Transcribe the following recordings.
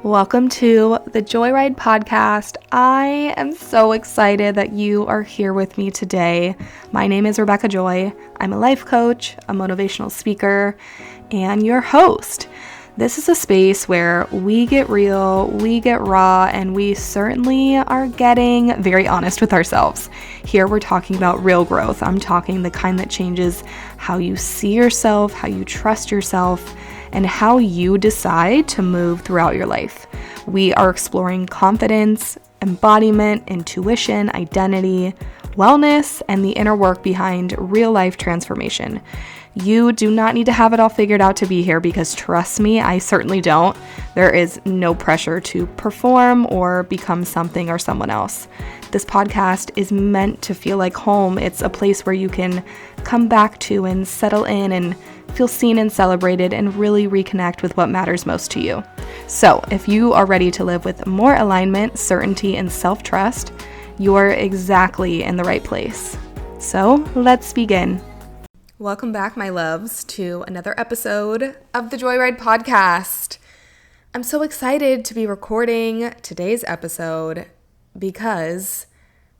Welcome to the Joyride Podcast. I am so excited that you are here with me today. My name is Rebecca Joy. I'm a life coach, a motivational speaker, and your host. This is a space where we get real, we get raw, and we certainly are getting very honest with ourselves. Here we're talking about real growth. I'm talking the kind that changes how you see yourself, how you trust yourself, and how you decide to move throughout your life. We are exploring confidence, embodiment, intuition, identity, wellness, and the inner work behind real life transformation. You do not need to have it all figured out to be here because trust me, I certainly don't. There is no pressure to perform or become something or someone else. This podcast is meant to feel like home. It's a place where you can come back to and settle in and feel seen and celebrated and really reconnect with what matters most to you. So if you are ready to live with more alignment, certainty, and self-trust, you're exactly in the right place. So let's begin. Welcome back, my loves, to another episode of the Joyride Podcast. I'm so excited to be recording today's episode because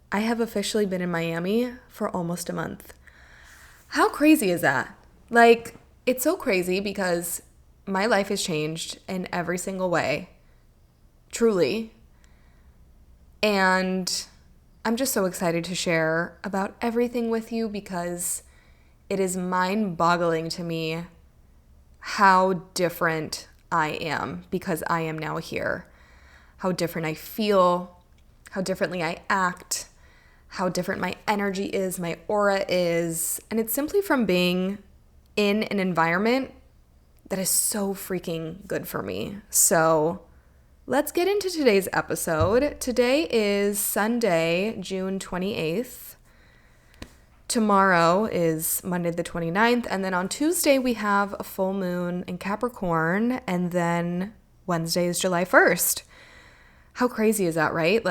I have officially been in Miami for almost a month. How crazy is that? It's so crazy because my life has changed in every single way, truly. And I'm just so excited to share about everything with you because it is mind-boggling to me how different I am because I am now here. How different I feel, how differently I act, how different my energy is, my aura is. And it's simply from being in an environment that is so freaking good for me. So let's get into today's episode. Today is Sunday, June 28th. Tomorrow is Monday the 29th. And then on Tuesday, we have a full moon in Capricorn. And then Wednesday is July 1st. How crazy is that, right?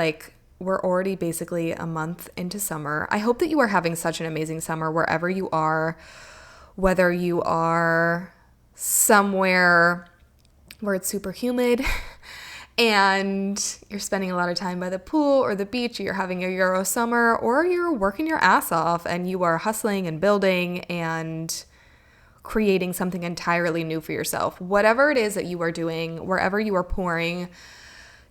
We're already basically a month into summer. I hope that you are having such an amazing summer wherever you are. Whether you are somewhere where it's super humid and you're spending a lot of time by the pool or the beach, you're having a Euro summer, or you're working your ass off and you are hustling and building and creating something entirely new for yourself. Whatever it is that you are doing, wherever you are pouring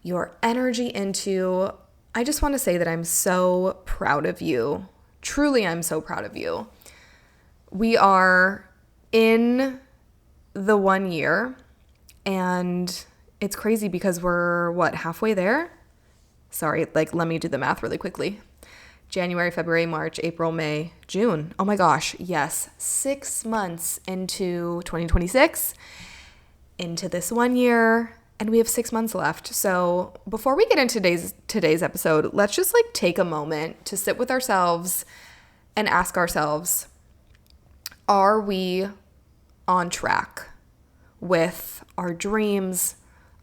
your energy into, I just want to say that I'm so proud of you. Truly, I'm so proud of you. We are in the 1 year, and it's crazy because we're, halfway there? Sorry, let me do the math really quickly. January, February, March, April, May, June. Oh my gosh, yes, 6 months into 2026, into this 1 year, and we have 6 months left. So before we get into today's episode, let's just take a moment to sit with ourselves and ask ourselves, are we on track with our dreams,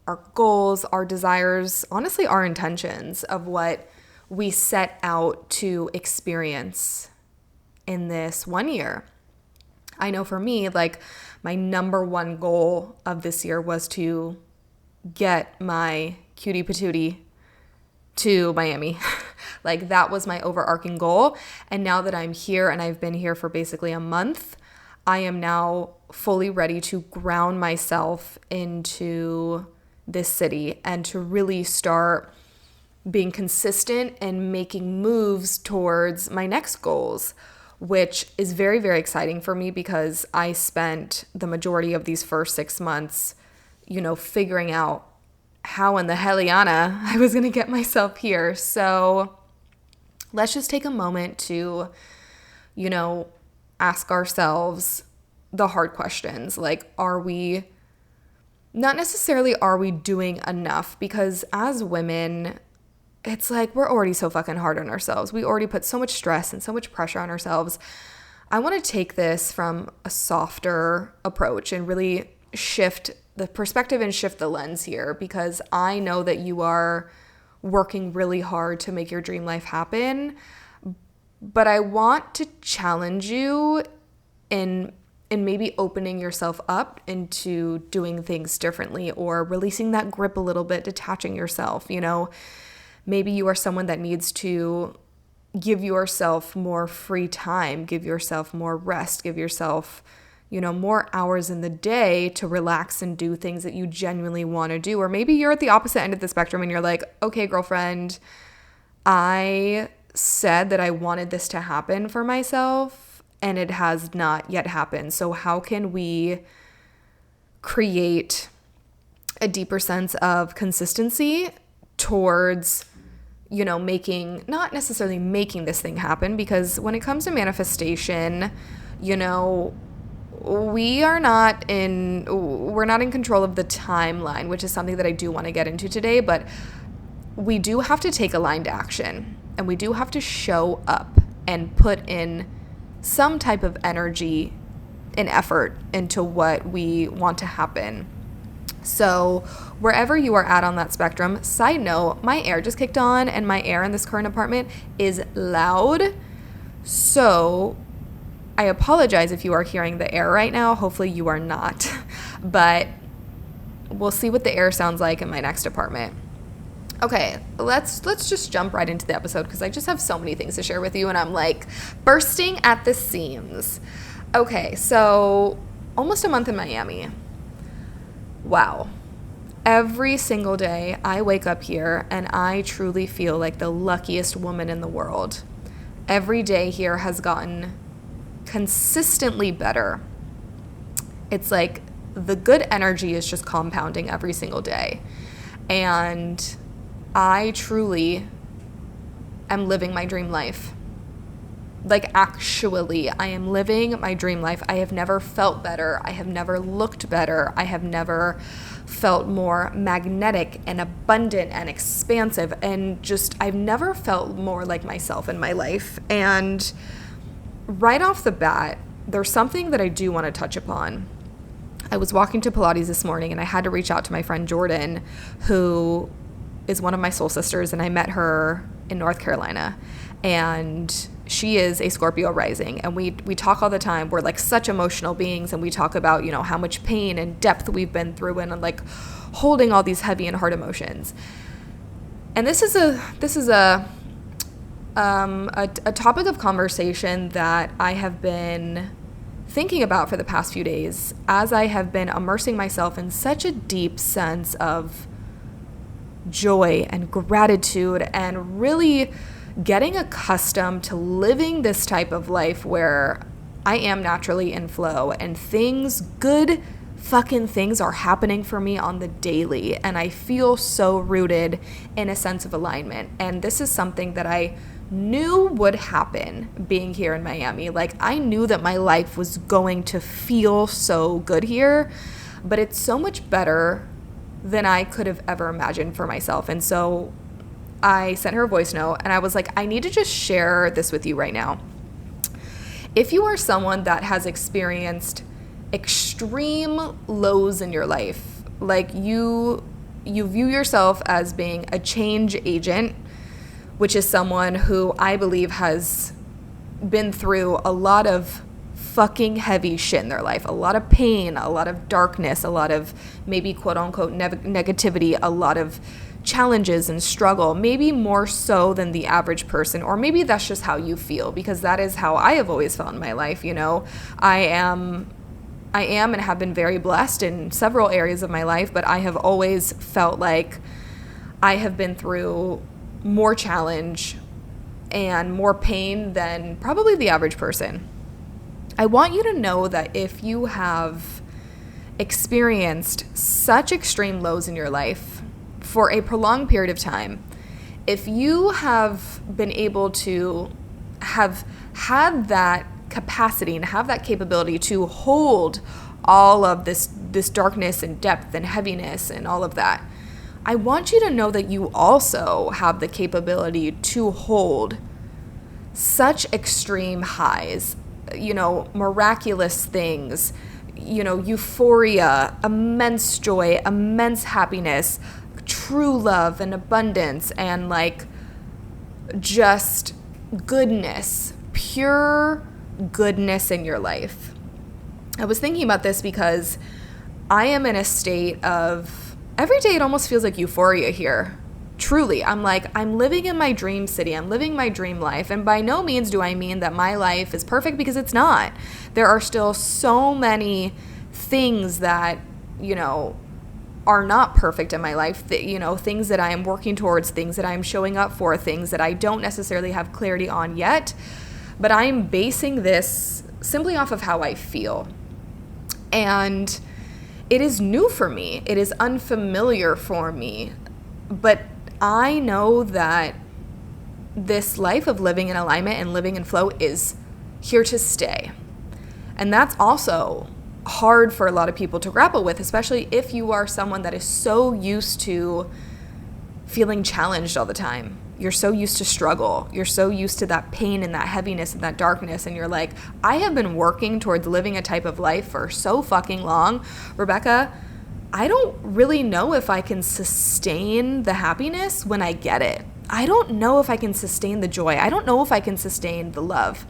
our goals, our desires, honestly, our intentions of what we set out to experience in this 1 year? I know for me, my number one goal of this year was to get my cutie patootie to Miami. That was my overarching goal. And now that I'm here and I've been here for basically a month, I am now fully ready to ground myself into this city and to really start being consistent and making moves towards my next goals, which is very, very exciting for me because I spent the majority of these first 6 months, figuring out how in the helliana I was going to get myself here. So let's just take a moment to, ask ourselves the hard questions. Are we, not necessarily are we doing enough? Because as women, it's we're already so fucking hard on ourselves. We already put so much stress and so much pressure on ourselves. I want to take this from a softer approach and really shift the perspective and shift the lens here, because I know that you are working really hard to make your dream life happen. But I want to challenge you in and maybe opening yourself up into doing things differently or releasing that grip a little bit, detaching yourself. Maybe you are someone that needs to give yourself more free time, give yourself more rest, give yourself, more hours in the day to relax and do things that you genuinely want to do. Or maybe you're at the opposite end of the spectrum and you're like, okay, girlfriend, I said that I wanted this to happen for myself and it has not yet happened. So how can we create a deeper sense of consistency towards, not necessarily making this thing happen? Because when it comes to manifestation, we're not in control of the timeline, which is something that I do want to get into today, but we do have to take aligned action and we do have to show up and put in some type of energy and effort into what we want to happen. So wherever you are at on that spectrum, side note, my air just kicked on and my air in this current apartment is loud. So I apologize if you are hearing the air right now. Hopefully you are not, but we'll see what the air sounds like in my next apartment. Okay, let's just jump right into the episode because I just have so many things to share with you and I'm like bursting at the seams. Okay, so almost a month in Miami. Wow. Every single day I wake up here and I truly feel like the luckiest woman in the world. Every day here has gotten consistently better. It's like the good energy is just compounding every single day. And I truly am living my dream life. Like, actually, I am living my dream life. I have never felt better. I have never looked better. I have never felt more magnetic and abundant and expansive. And just, I've never felt more like myself in my life. And right off the bat, there's something that I do want to touch upon. I was walking to Pilates this morning and I had to reach out to my friend Jordan, who is one of my soul sisters, and I met her in North Carolina. And she is a Scorpio rising, and we talk all the time. We're like such emotional beings, and we talk about, how much pain and depth we've been through and like holding all these heavy and hard emotions. And this is a topic of conversation that I have been thinking about for the past few days as I have been immersing myself in such a deep sense of joy and gratitude and really getting accustomed to living this type of life where I am naturally in flow and good fucking things are happening for me on the daily, and I feel so rooted in a sense of alignment. And this is something that I knew would happen being here in Miami. Like, I knew that my life was going to feel so good here, but it's so much better than I could have ever imagined for myself. And so I sent her a voice note and I was like, I need to just share this with you right now. If you are someone that has experienced extreme lows in your life, like you view yourself as being a change agent, which is someone who I believe has been through a lot of fucking heavy shit in their life, a lot of pain, a lot of darkness, a lot of maybe quote unquote negativity, a lot of challenges and struggle, maybe more so than the average person, or maybe that's just how you feel, because that is how I have always felt in my life. I am and have been very blessed in several areas of my life, but I have always felt like I have been through more challenge and more pain than probably the average person. I want you to know that if you have experienced such extreme lows in your life for a prolonged period of time, if you have been able to have had that capacity and have that capability to hold all of this darkness and depth and heaviness and all of that, I want you to know that you also have the capability to hold such extreme highs, miraculous things, euphoria, immense joy, immense happiness, true love and abundance, and like just goodness, pure goodness in your life. I was thinking about this because I am in a state of, every day it almost feels like euphoria here. Truly, I'm like, I'm living in my dream city. I'm living my dream life. And by no means do I mean that my life is perfect, because it's not. There are still so many things that, are not perfect in my life, that, things that I am working towards, things that I'm showing up for, things that I don't necessarily have clarity on yet. But I'm basing this simply off of how I feel. And it is new for me. It is unfamiliar for me. But I know that this life of living in alignment and living in flow is here to stay. And that's also hard for a lot of people to grapple with, especially if you are someone that is so used to feeling challenged all the time. You're so used to struggle. You're so used to that pain and that heaviness and that darkness. And you're like, I have been working towards living a type of life for so fucking long, Rebecca. I don't really know if I can sustain the happiness when I get it. I don't know if I can sustain the joy. I don't know if I can sustain the love.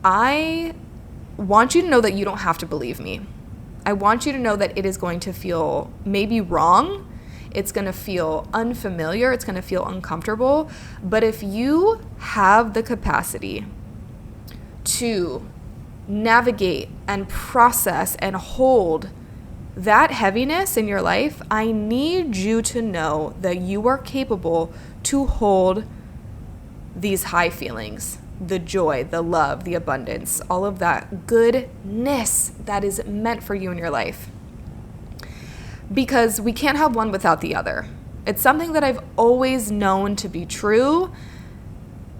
I want you to know that you don't have to believe me. I want you to know that it is going to feel maybe wrong. It's going to feel unfamiliar. It's going to feel uncomfortable. But if you have the capacity to navigate and process and hold that heaviness in your life, I need you to know that you are capable to hold these high feelings, the joy, the love, the abundance, all of that goodness that is meant for you in your life. Because we can't have one without the other. It's something that I've always known to be true.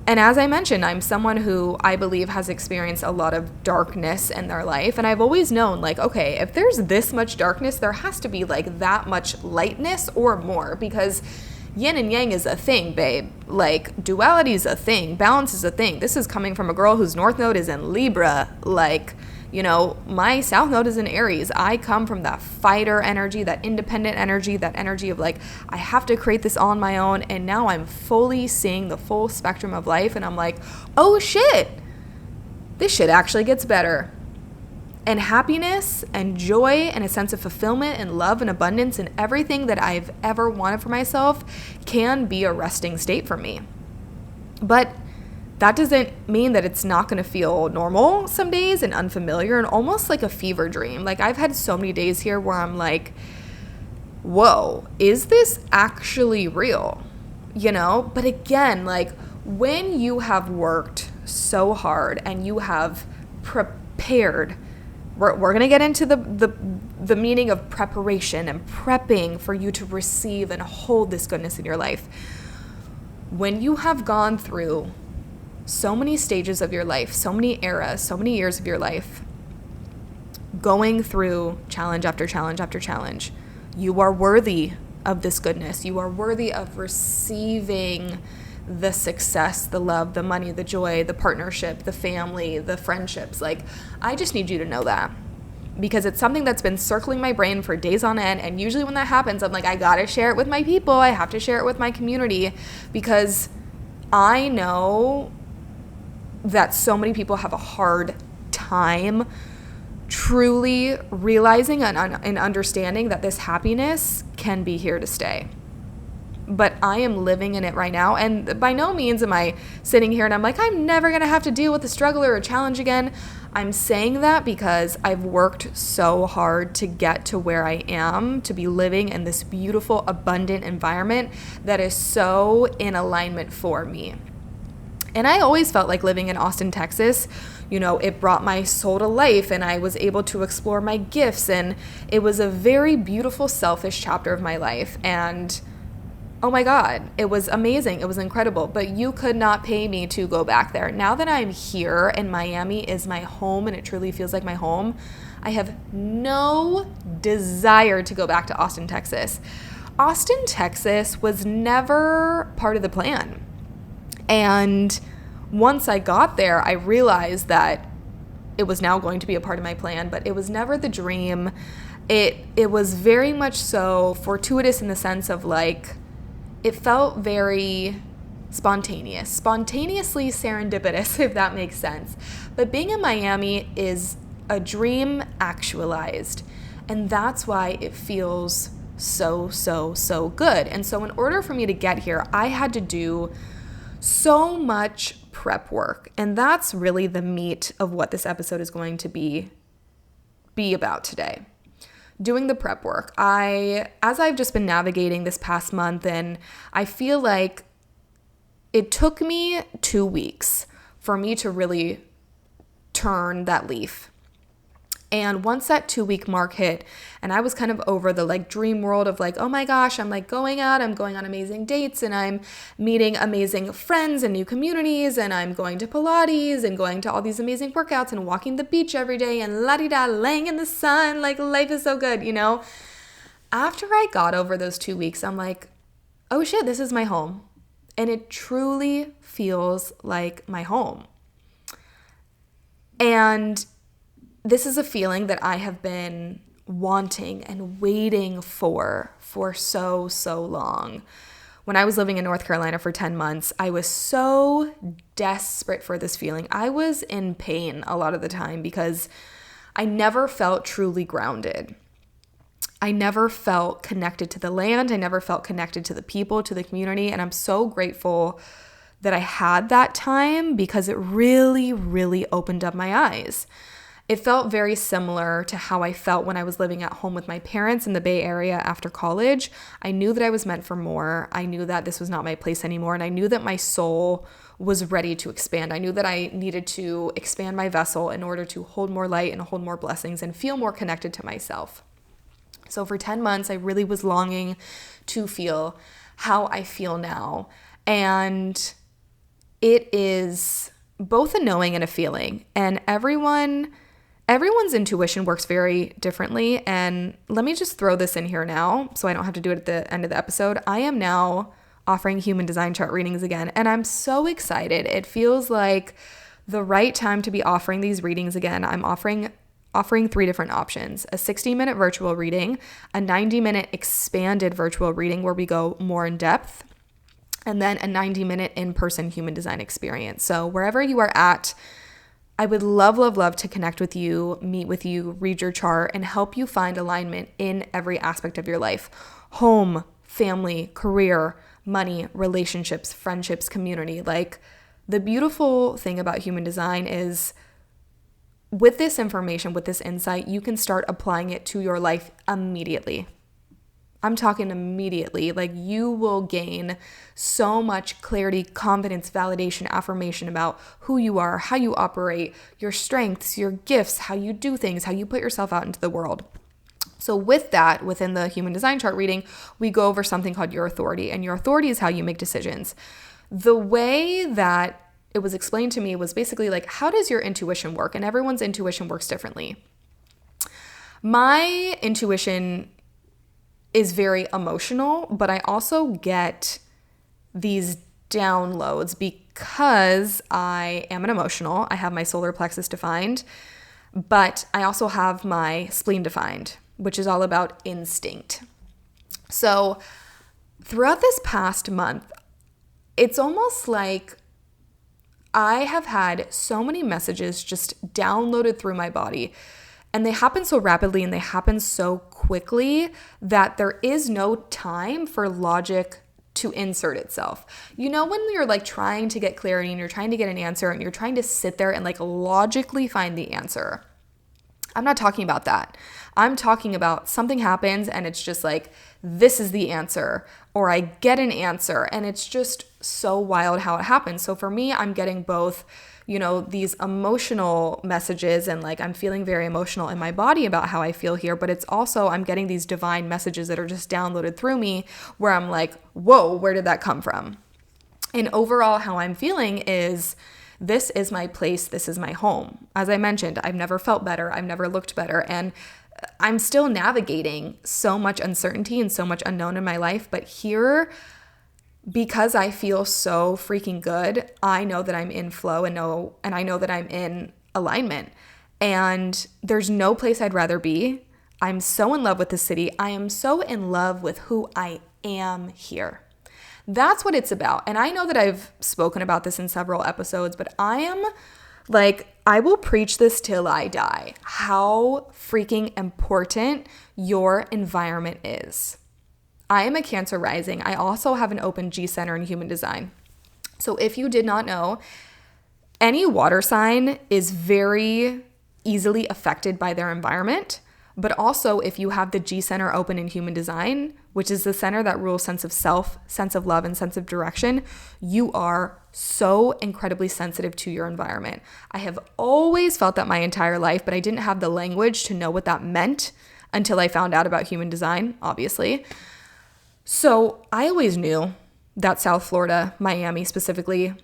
And as I mentioned, I'm someone who I believe has experienced a lot of darkness in their life. And I've always known, like, okay, if there's this much darkness, there has to be like that much lightness or more, because yin and yang is a thing, babe. Like, duality is a thing. Balance is a thing. This is coming from a girl whose North Node is in Libra. Like, my South Node is in Aries. I come from that fighter energy, that independent energy, that energy of like, I have to create this all on my own. And now I'm fully seeing the full spectrum of life. And I'm like, oh shit, this shit actually gets better. And happiness and joy and a sense of fulfillment and love and abundance and everything that I've ever wanted for myself can be a resting state for me. But that doesn't mean that it's not going to feel normal some days and unfamiliar and almost like a fever dream. Like, I've had so many days here where I'm like, whoa, is this actually real? But again, like, when you have worked so hard and you have prepared, we're going to get into the meaning of preparation and prepping for you to receive and hold this goodness in your life. When you have gone through so many stages of your life, so many eras, so many years of your life, going through challenge after challenge after challenge, you are worthy of this goodness. You are worthy of receiving the success, the love, the money, the joy, the partnership, the family, the friendships. Like, I just need you to know that, because it's something that's been circling my brain for days on end. And usually when that happens, I'm like, I gotta share it with my people. I have to share it with my community, because I know that so many people have a hard time truly realizing and understanding that this happiness can be here to stay. But I am living in it right now. And by no means am I sitting here and I'm like, I'm never going to have to deal with a struggle or a challenge again. I'm saying that because I've worked so hard to get to where I am, to be living in this beautiful, abundant environment that is so in alignment for me. And I always felt like living in Austin, Texas, it brought my soul to life and I was able to explore my gifts. And it was a very beautiful, selfish chapter of my life. And oh my God, it was amazing. It was incredible. But you could not pay me to go back there. Now that I'm here and Miami is my home and it truly feels like my home, I have no desire to go back to Austin, Texas. Austin, Texas was never part of the plan. And once I got there, I realized that it was now going to be a part of my plan, but it was never the dream. It was very much so fortuitous in the sense of like, it felt very spontaneously serendipitous, if that makes sense. But being in Miami is a dream actualized. And that's why it feels so, so, so good. And so in order for me to get here, I had to do so much prep work. And that's really the meat of what this episode is going to be about today. Doing the prep work. As I've just been navigating this past month, and I feel like it took me 2 weeks for me to really turn that leaf. And once that 2-week mark hit, and I was kind of over the like dream world of like, oh my gosh, I'm like going out, I'm going on amazing dates, and I'm meeting amazing friends and new communities, and I'm going to Pilates and going to all these amazing workouts and walking the beach every day and la-di-da, laying in the sun, like life is so good, you know? After I got over those 2 weeks, I'm like, oh shit, this is my home. And it truly feels like my home. And this is a feeling that I have been wanting and waiting for so, so long. When I was living in North Carolina for 10 months, I was so desperate for this feeling. I was in pain a lot of the time because I never felt truly grounded. I never felt connected to the land. I never felt connected to the people, to the community. And I'm so grateful that I had that time because it really, really opened up my eyes. It felt very similar to how I felt when I was living at home with my parents in the Bay Area after college. I knew that I was meant for more. I knew that this was not my place anymore. And I knew that my soul was ready to expand. I knew that I needed to expand my vessel in order to hold more light and hold more blessings and feel more connected to myself. So for 10 months, I really was longing to feel how I feel now. And it is both a knowing and a feeling. And everyone's intuition works very differently. And let me just throw this in here now so I don't have to do it at the end of the episode. I am now offering human design chart readings again. And I'm so excited. It feels like the right time to be offering these readings again. I'm offering 3 different options: a 60-minute virtual reading, a 90-minute expanded virtual reading where we go more in depth, and then a 90-minute in-person human design experience. So wherever you are at, I would love, love, love to connect with you, meet with you, read your chart, and help you find alignment in every aspect of your life: home, family, career, money, relationships, friendships, community. Like, the beautiful thing about human design is with this information, with this insight, you can start applying it to your life immediately. I'm talking immediately. Like, you will gain so much clarity, confidence, validation, affirmation about who you are, how you operate, your strengths, your gifts, how you do things, how you put yourself out into the world. So with that, within the human design chart reading, we go over something called your authority. And your authority is how you make decisions. The way that it was explained to me was basically like, how does your intuition work? And everyone's intuition works differently. My intuition is very emotional, but I also get these downloads because I am an emotional. I have my solar plexus defined, but I also have my spleen defined, which is all about instinct. So throughout this past month, it's almost like I have had so many messages just downloaded through my body, and they happen so rapidly and they happen so quickly that there is no time for logic to insert itself. You know, when you're like trying to get clarity and you're trying to get an answer and you're trying to sit there and like logically find the answer. I'm not talking about that. I'm talking about something happens and it's just like, this is the answer, or I get an answer, and it's just so wild how it happens. So for me, I'm getting both, you know, these emotional messages, and like I'm feeling very emotional in my body about how I feel here, but it's also I'm getting these divine messages that are just downloaded through me where I'm like, whoa, where did that come from? And overall, how I'm feeling is, this is my place, this is my home. As I mentioned, I've never felt better, I've never looked better, and I'm still navigating so much uncertainty and so much unknown in my life, but here, because I feel so freaking good, I know that I'm in flow and I know that I'm in alignment. And there's no place I'd rather be. I'm so in love with the city. I am so in love with who I am here. That's what it's about. And I know that I've spoken about this in several episodes, but I am Like, I will preach this till I die, how freaking important your environment is. I am a Cancer rising. I also have an open G center in human design. So if you did not know, any water sign is very easily affected by their environment. But also, if you have the G center open in human design, which is the center that rules sense of self, sense of love, and sense of direction, you are so incredibly sensitive to your environment. I have always felt that my entire life, but I didn't have the language to know what that meant until I found out about human design, obviously. So I always knew that South Florida, Miami specifically,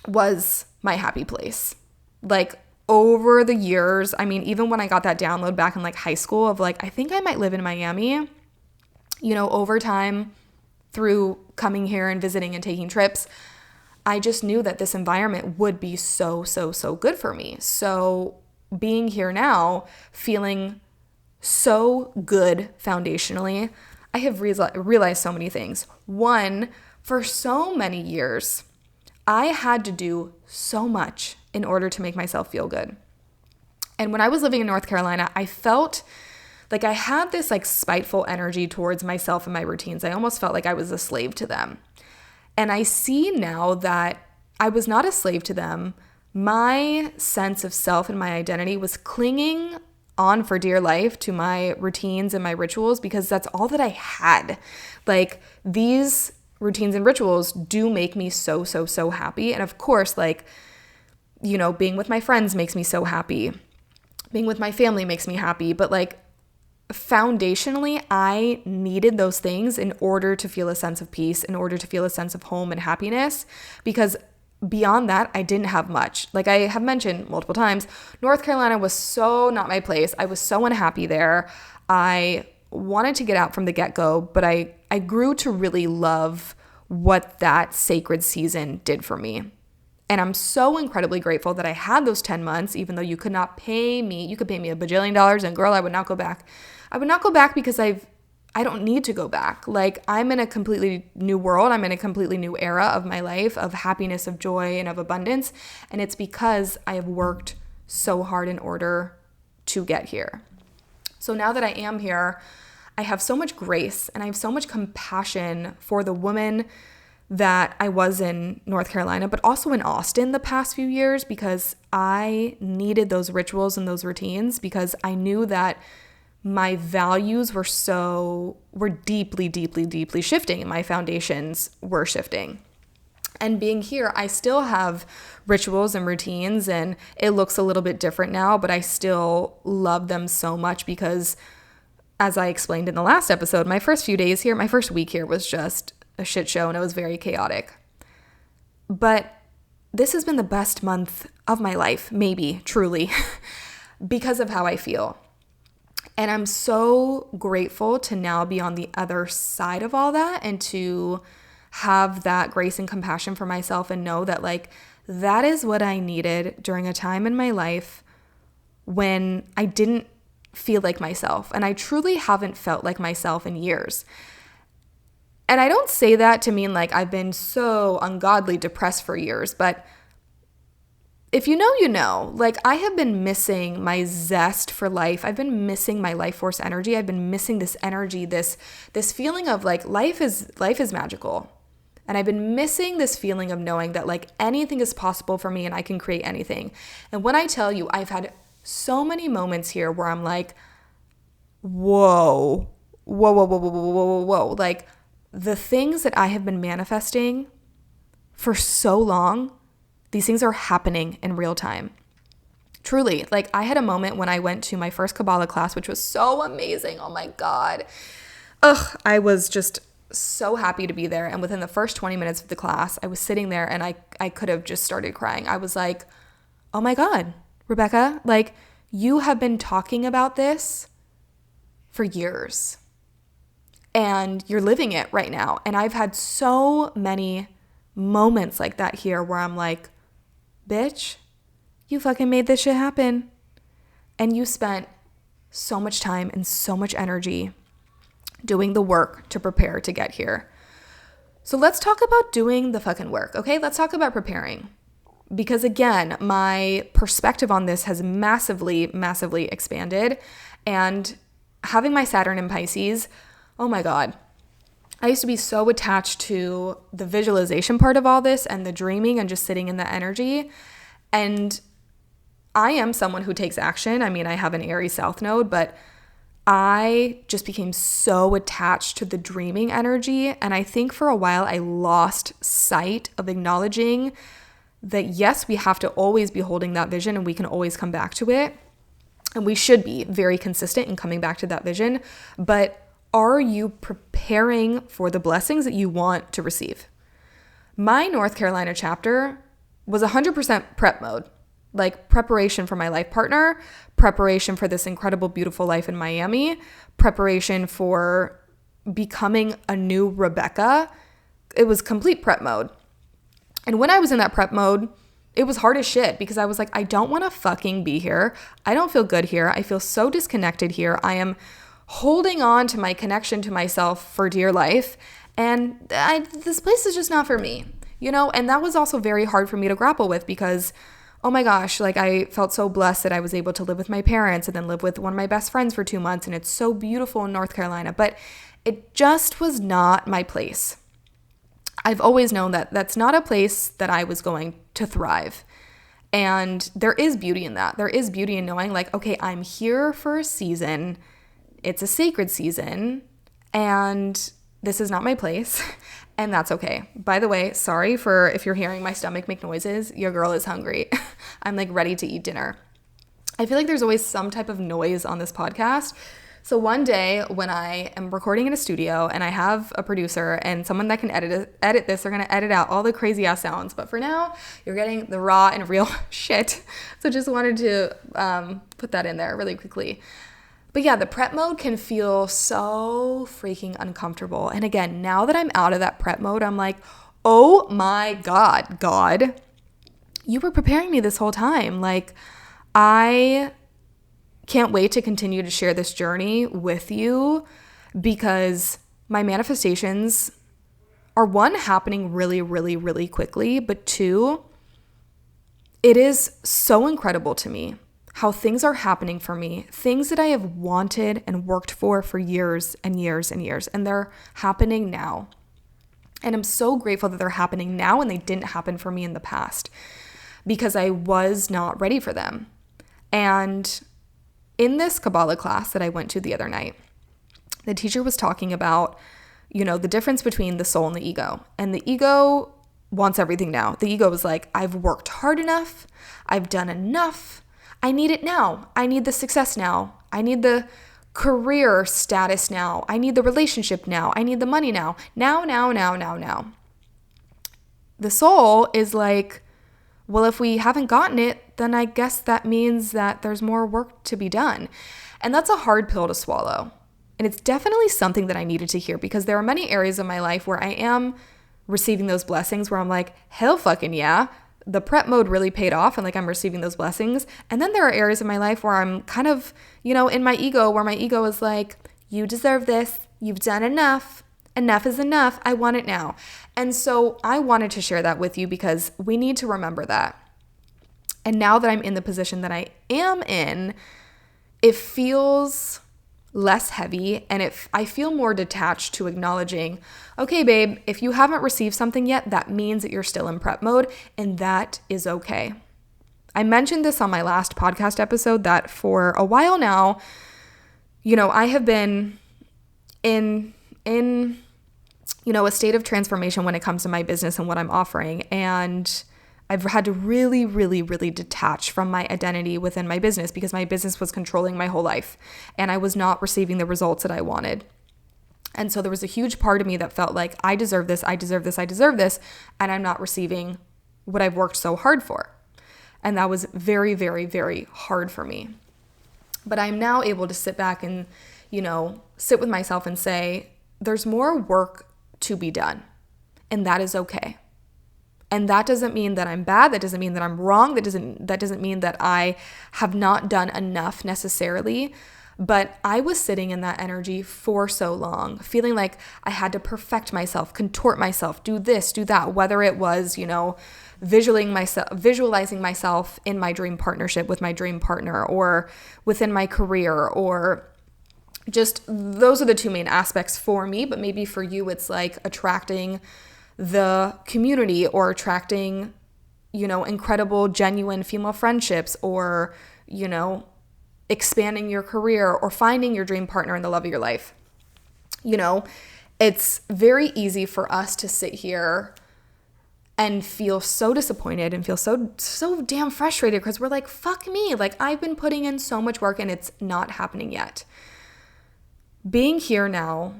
was my happy place. Like, over the years, I mean, even when I got that download back in like high school of like, I think I might live in Miami, you know, over time through coming here and visiting and taking trips, I just knew that this environment would be so good for me. So being here now, feeling so good foundationally, I have realized so many things. One, for so many years, I had to do so much in order to make myself feel good. And when I was living in North Carolina, I felt like I had this like spiteful energy towards myself and my routines. I almost felt like I was a slave to them. And I see now that I was not a slave to them. My sense of self and my identity was clinging on for dear life to my routines and my rituals because that's all that I had. Like, these routines and rituals do make me so happy. And of course, like, you know, being with my friends makes me so happy. Being with my family makes me happy. But like, foundationally, I needed those things in order to feel a sense of peace, in order to feel a sense of home and happiness, because beyond that, I didn't have much. Like I have mentioned multiple times, North Carolina was so not my place. I was so unhappy there. I wanted to get out from the get-go, but I grew to really love what that sacred season did for me. And I'm so incredibly grateful that I had those 10 months, even though you could not pay me. You could pay me $1 bajillion, and girl, I would not go back. I would not go back because I don't need to go back. Like, I'm in a completely new world. I'm in a completely new era of my life, of happiness, of joy, and of abundance. And it's because I have worked so hard in order to get here. So now that I am here, I have so much grace and I have so much compassion for the woman that I was in North Carolina, but also in Austin the past few years, because I needed those rituals and those routines, because I knew that my values were deeply shifting, and my foundations were shifting. And being here, I still have rituals and routines, and it looks a little bit different now, but I still love them so much because, as I explained in the last episode, my first week here was just a shit show, and it was very chaotic. But this has been the best month of my life, maybe, truly, because of how I feel. And I'm so grateful to now be on the other side of all that and to have that grace and compassion for myself and know that, like, that is what I needed during a time in my life when I didn't feel like myself. And I truly haven't felt like myself in years. And I don't say that to mean like I've been so ungodly depressed for years, but if you know, you know. Like, I have been missing my zest for life. I've been missing my life force energy. I've been missing this energy, this feeling of like life is magical. And I've been missing this feeling of knowing that like anything is possible for me and I can create anything. And when I tell you, I've had so many moments here where I'm like, whoa. Like, the things that I have been manifesting for so long, these things are happening in real time. Truly, like, I had a moment when I went to my first Kabbalah class, which was so amazing. Oh my God. I was just so happy to be there. And within the first 20 minutes of the class, I was sitting there and I could have just started crying. I was like, oh my God, Rebecca, like, you have been talking about this for years. And you're living it right now. And I've had so many moments like that here where I'm like, bitch, you fucking made this shit happen. And you spent so much time and so much energy doing the work to prepare to get here. So let's talk about doing the fucking work, okay? Let's talk about preparing. because again, my perspective on this has massively, massively expanded. And having my Saturn in Pisces, oh my God, I used to be so attached to the visualization part of all this and the dreaming and just sitting in the energy. And I am someone who takes action. I mean, I have an Aries South node, but I just became so attached to the dreaming energy. And I think for a while I lost sight of acknowledging that, yes, we have to always be holding that vision and we can always come back to it. And we should be very consistent in coming back to that vision. But are you preparing for the blessings that you want to receive? My North Carolina chapter was 100% prep mode, like preparation for my life partner, preparation for this incredible, beautiful life in Miami, preparation for becoming a new Rebecca. It was complete prep mode. And when I was in that prep mode, it was hard as shit because I was like, I don't want to fucking be here. I don't feel good here. I feel so disconnected here. I am holding on to my connection to myself for dear life. And this place is just not for me, you know? And that was also very hard for me to grapple with because, oh my gosh, like I felt so blessed that I was able to live with my parents and then live with one of my best friends for 2 months. And it's so beautiful in North Carolina, but it just was not my place. I've always known that that's not a place that I was going to thrive. And there is beauty in that. There is beauty in knowing like, okay, I'm here for a season. It's a sacred season and this is not my place. And that's okay. By the way, sorry for if you're hearing my stomach make noises. Your girl is hungry. I'm like ready to eat dinner. I feel like there's always some type of noise on this podcast. So one day when I am recording in a studio and I have a producer and someone that can edit this, they're going to edit out all the crazy ass sounds. But for now, you're getting the raw and real shit. So just wanted to put that in there really quickly. But yeah, the prep mode can feel so freaking uncomfortable. And again, now that I'm out of that prep mode, I'm like, oh my God, you were preparing me this whole time. Like, I can't wait to continue to share this journey with you because my manifestations are, one, happening really, really, really quickly, but two, it is so incredible to me how things are happening for me, things that I have wanted and worked for years and years and years, and they're happening now. And I'm so grateful that they're happening now and they didn't happen for me in the past because I was not ready for them. And in this Kabbalah class that I went to the other night, the teacher was talking about, you know, the difference between the soul and the ego. And the ego wants everything now. The ego is like, I've worked hard enough. I've done enough. I need it now. I need the success now. I need the career status now. I need the relationship now. I need the money now. Now. The soul is like, well, if we haven't gotten it, then I guess that means that there's more work to be done. And that's a hard pill to swallow. And it's definitely something that I needed to hear because there are many areas of my life where I am receiving those blessings where I'm like, hell fucking yeah. The prep mode really paid off and like I'm receiving those blessings. And then there are areas of my life where I'm kind of, you know, in my ego, where my ego is like, you deserve this. You've done enough. Enough is enough. I want it now. And so I wanted to share that with you because we need to remember that. And now that I'm in the position that I am in, it feels less heavy and I feel more detached to acknowledging, okay, babe, if you haven't received something yet, that means that you're still in prep mode and that is okay. I mentioned this on my last podcast episode that for a while now, you know, I have been in you know, a state of transformation when it comes to my business and what I'm offering. And I've had to really, really, really detach from my identity within my business because my business was controlling my whole life and I was not receiving the results that I wanted. And so there was a huge part of me that felt like I deserve this, and I'm not receiving what I've worked so hard for. And that was very, very, very hard for me. But I'm now able to sit back and, you know, sit with myself and say, there's more work to be done, and that is okay. And that doesn't mean that I'm bad. That doesn't mean that I'm wrong. That doesn't mean that I have not done enough necessarily. But I was sitting in that energy for so long, feeling like I had to perfect myself, contort myself, do this, do that, whether it was, visualizing myself in my dream partnership with my dream partner, or within my career, or just those are the two main aspects for me. But maybe for you, it's like attracting the community, or attracting, incredible, genuine female friendships, or, expanding your career, or finding your dream partner and the love of your life. It's very easy for us to sit here and feel so disappointed and feel so damn frustrated, because we're like, fuck me, like I've been putting in so much work and it's not happening yet. Being here now,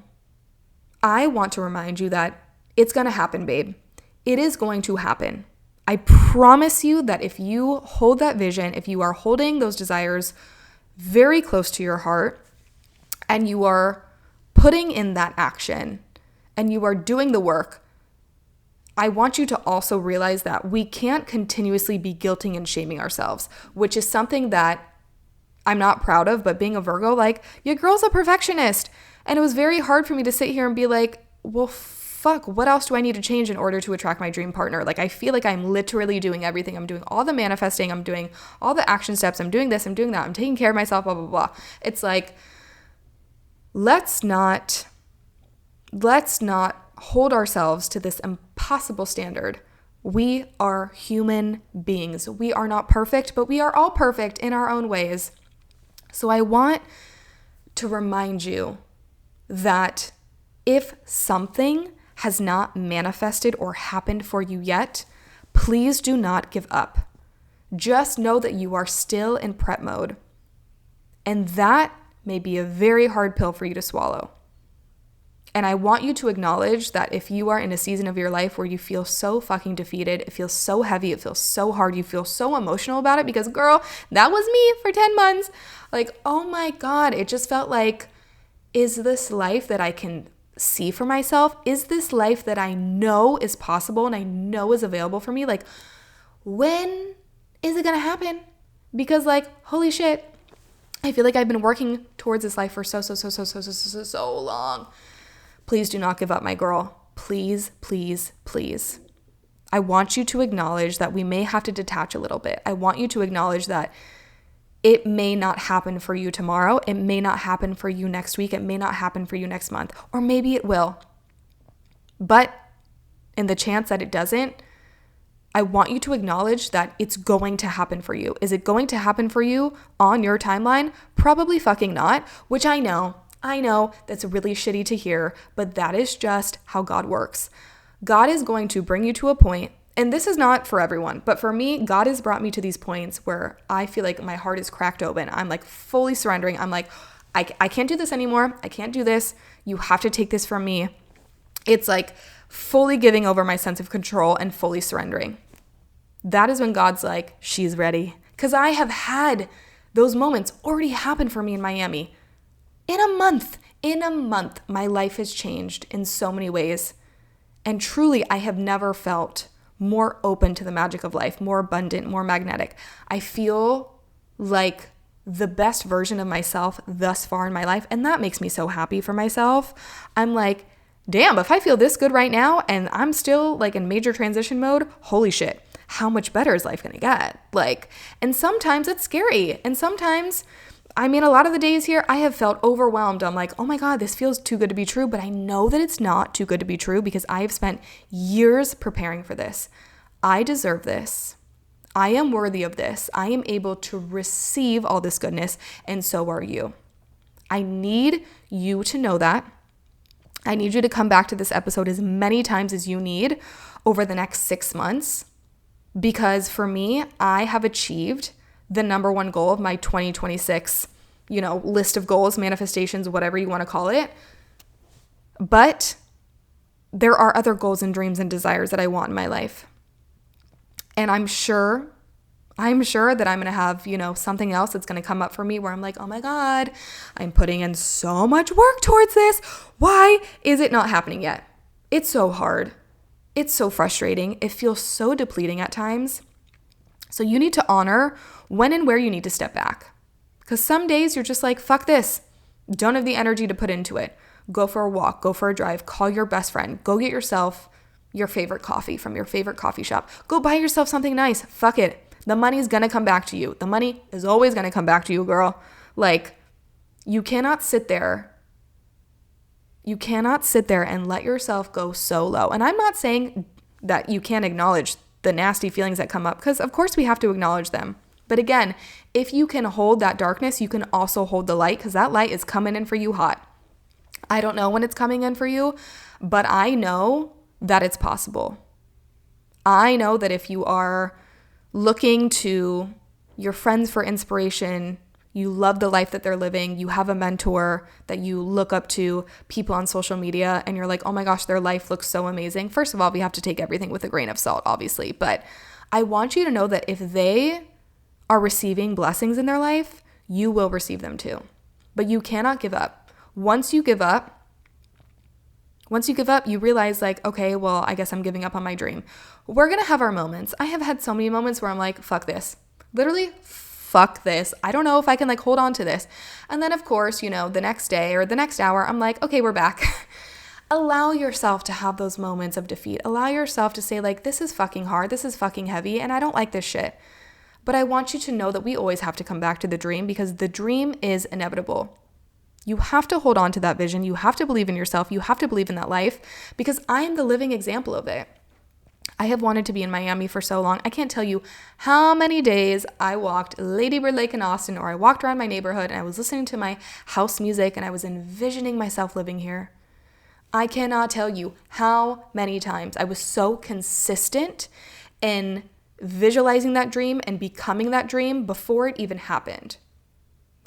I want to remind you that it's going to happen, babe. It is going to happen. I promise you that if you hold that vision, if you are holding those desires very close to your heart, and you are putting in that action, and you are doing the work, I want you to also realize that we can't continuously be guilting and shaming ourselves, which is something that I'm not proud of. But being a Virgo, like, your girl's a perfectionist. And it was very hard for me to sit here and be like, well, fuck, what else do I need to change in order to attract my dream partner? Like, I feel like I'm literally doing everything. I'm doing all the manifesting. I'm doing all the action steps. I'm doing this. I'm doing that. I'm taking care of myself, blah, blah, blah. It's like, let's not hold ourselves to this impossible standard. We are human beings. We are not perfect, but we are all perfect in our own ways. So I want to remind you that if something has not manifested or happened for you yet, please do not give up. Just know that you are still in prep mode. And that may be a very hard pill for you to swallow. And I want you to acknowledge that if you are in a season of your life where you feel so fucking defeated, it feels so heavy, it feels so hard, you feel so emotional about it, because girl, that was me for 10 months. Like, oh my God, it just felt like, is this life that I can see for myself? Is this life that I know is possible and I know is available for me? Like, when is it gonna happen? Because like, holy shit, I feel like I've been working towards this life for so long. Please do not give up, my girl. Please, please, please. I want you to acknowledge that we may have to detach a little bit. I want you to acknowledge that it may not happen for you tomorrow. It may not happen for you next week. It may not happen for you next month. Or maybe it will. But in the chance that it doesn't, I want you to acknowledge that it's going to happen for you. Is it going to happen for you on your timeline? Probably fucking not, which I know that's really shitty to hear, but that is just how God works. God is going to bring you to a point, and this is not for everyone, but for me, God has brought me to these points where I feel like my heart is cracked open. I'm like fully surrendering. I'm like, I can't do this anymore. I can't do this. You have to take this from me. It's like fully giving over my sense of control and fully surrendering. That is when God's like, she's ready. Because I have had those moments already happen for me in Miami. In a month, my life has changed in so many ways. And truly, I have never felt more open to the magic of life, more abundant, more magnetic. I feel like the best version of myself thus far in my life. And that makes me so happy for myself. I'm like, damn, if I feel this good right now and I'm still like in major transition mode, holy shit, how much better is life gonna get? Like, and sometimes it's scary. And sometimes, I mean, a lot of the days here, I have felt overwhelmed. I'm like, oh my God, this feels too good to be true. But I know that it's not too good to be true because I have spent years preparing for this. I deserve this. I am worthy of this. I am able to receive all this goodness, and so are you. I need you to know that. I need you to come back to this episode as many times as you need over the next 6 months, because for me, I have achieved the number one goal of my 2026, list of goals, manifestations, whatever you want to call it. But there are other goals and dreams and desires that I want in my life. And I'm sure that I'm going to have, something else that's going to come up for me where I'm like, oh my God, I'm putting in so much work towards this. Why is it not happening yet? It's so hard. It's so frustrating. It feels so depleting at times. So you need to honor when and where you need to step back. Because some days you're just like, fuck this. Don't have the energy to put into it. Go for a walk, go for a drive, call your best friend, go get yourself your favorite coffee from your favorite coffee shop. Go buy yourself something nice. Fuck it. The money's gonna come back to you. The money is always gonna come back to you, girl. Like, you cannot sit there. You cannot sit there and let yourself go so low. And I'm not saying that you can't acknowledge the nasty feelings that come up, because of course we have to acknowledge them. But again, if you can hold that darkness, you can also hold the light, because that light is coming in for you hot. I don't know when it's coming in for you, but I know that it's possible. I know that if you are looking to your friends for inspiration, you love the life that they're living, you have a mentor that you look up to, people on social media, and you're like, oh my gosh, their life looks so amazing. First of all, we have to take everything with a grain of salt, obviously. But I want you to know that if they are receiving blessings in their life, you will receive them too. But you cannot give up. Once you give up, you realize like, okay, well, I guess I'm giving up on my dream. We're going to have our moments. I have had so many moments where I'm like, fuck this. Literally, fuck this. I don't know if I can like hold on to this. And then of course, the next day or the next hour, I'm like, okay, we're back. Allow yourself to have those moments of defeat. Allow yourself to say like, this is fucking hard. This is fucking heavy. And I don't like this shit. But I want you to know that we always have to come back to the dream, because the dream is inevitable. You have to hold on to that vision. You have to believe in yourself. You have to believe in that life, because I am the living example of it. I have wanted to be in Miami for so long. I can't tell you how many days I walked Lady Bird Lake in Austin, or I walked around my neighborhood and I was listening to my house music and I was envisioning myself living here. I cannot tell you how many times I was so consistent in visualizing that dream and becoming that dream before it even happened.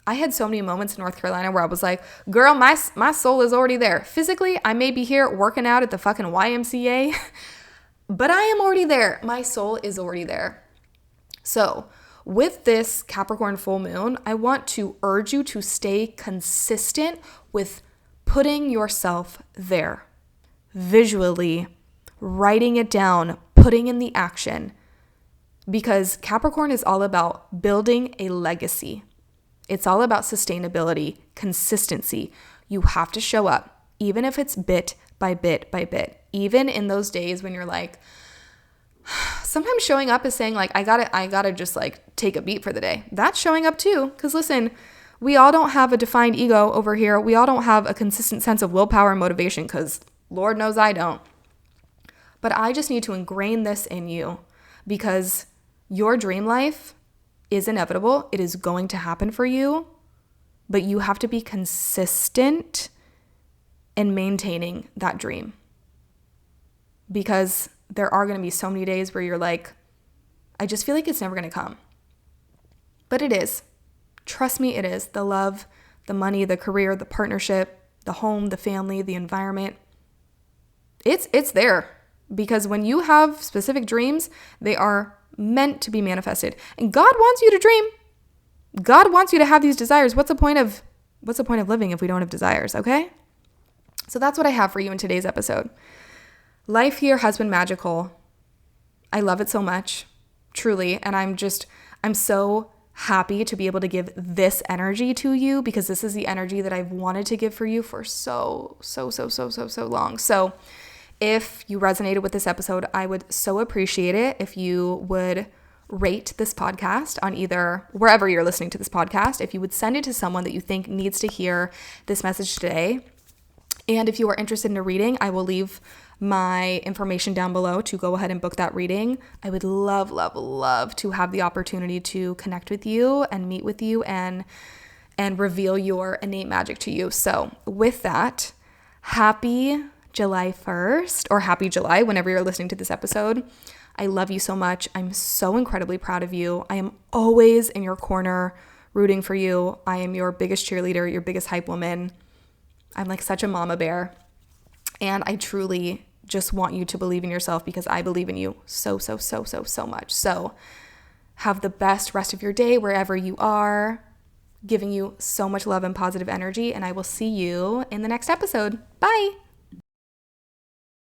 I had so many moments in North Carolina where I was like, girl, my soul is already there. Physically, I may be here working out at the fucking YMCA, but I am already there. My soul is already there. So with this Capricorn full moon, I want to urge you to stay consistent with putting yourself there, visually, writing it down, putting in the action, because Capricorn is all about building a legacy. It's all about sustainability, consistency. You have to show up, even if it's bit by bit by bit. Even in those days when you're like, sometimes showing up is saying like, I gotta just like take a beat for the day. That's showing up too. Because listen, we all don't have a defined ego over here. We all don't have a consistent sense of willpower and motivation, because Lord knows I don't. But I just need to ingrain this in you, because your dream life is inevitable. It is going to happen for you, but you have to be consistent in maintaining that dream, because there are going to be so many days where you're like, I just feel like it's never going to come. But it is. Trust me, it is. The love, the money, the career, the partnership, the home, the family, the environment. It's there, because when you have specific dreams, they are meant to be manifested. And God wants you to dream. God wants you to have these desires. What's the point of living if we don't have desires, okay? So that's what I have for you in today's episode. Life here has been magical. I love it so much, truly. And I'm so happy to be able to give this energy to you, because this is the energy that I've wanted to give for you for so long. So if you resonated with this episode, I would so appreciate it if you would rate this podcast on either wherever you're listening to this podcast. If you would send it to someone that you think needs to hear this message today. And if you are interested in a reading, I will leave my information down below to go ahead and book that reading. I would love to have the opportunity to connect with you and meet with you and reveal your innate magic to you. So with that, happy July 1st, or happy July whenever you're listening to this episode. I love you so much. I'm so incredibly proud of you. I am always in your corner rooting for you. I am your biggest cheerleader, your biggest hype woman. I'm like such a mama bear. And I truly just want you to believe in yourself, because I believe in you so much. So have the best rest of your day wherever you are. Giving you so much love and positive energy. And I will see you in the next episode. Bye.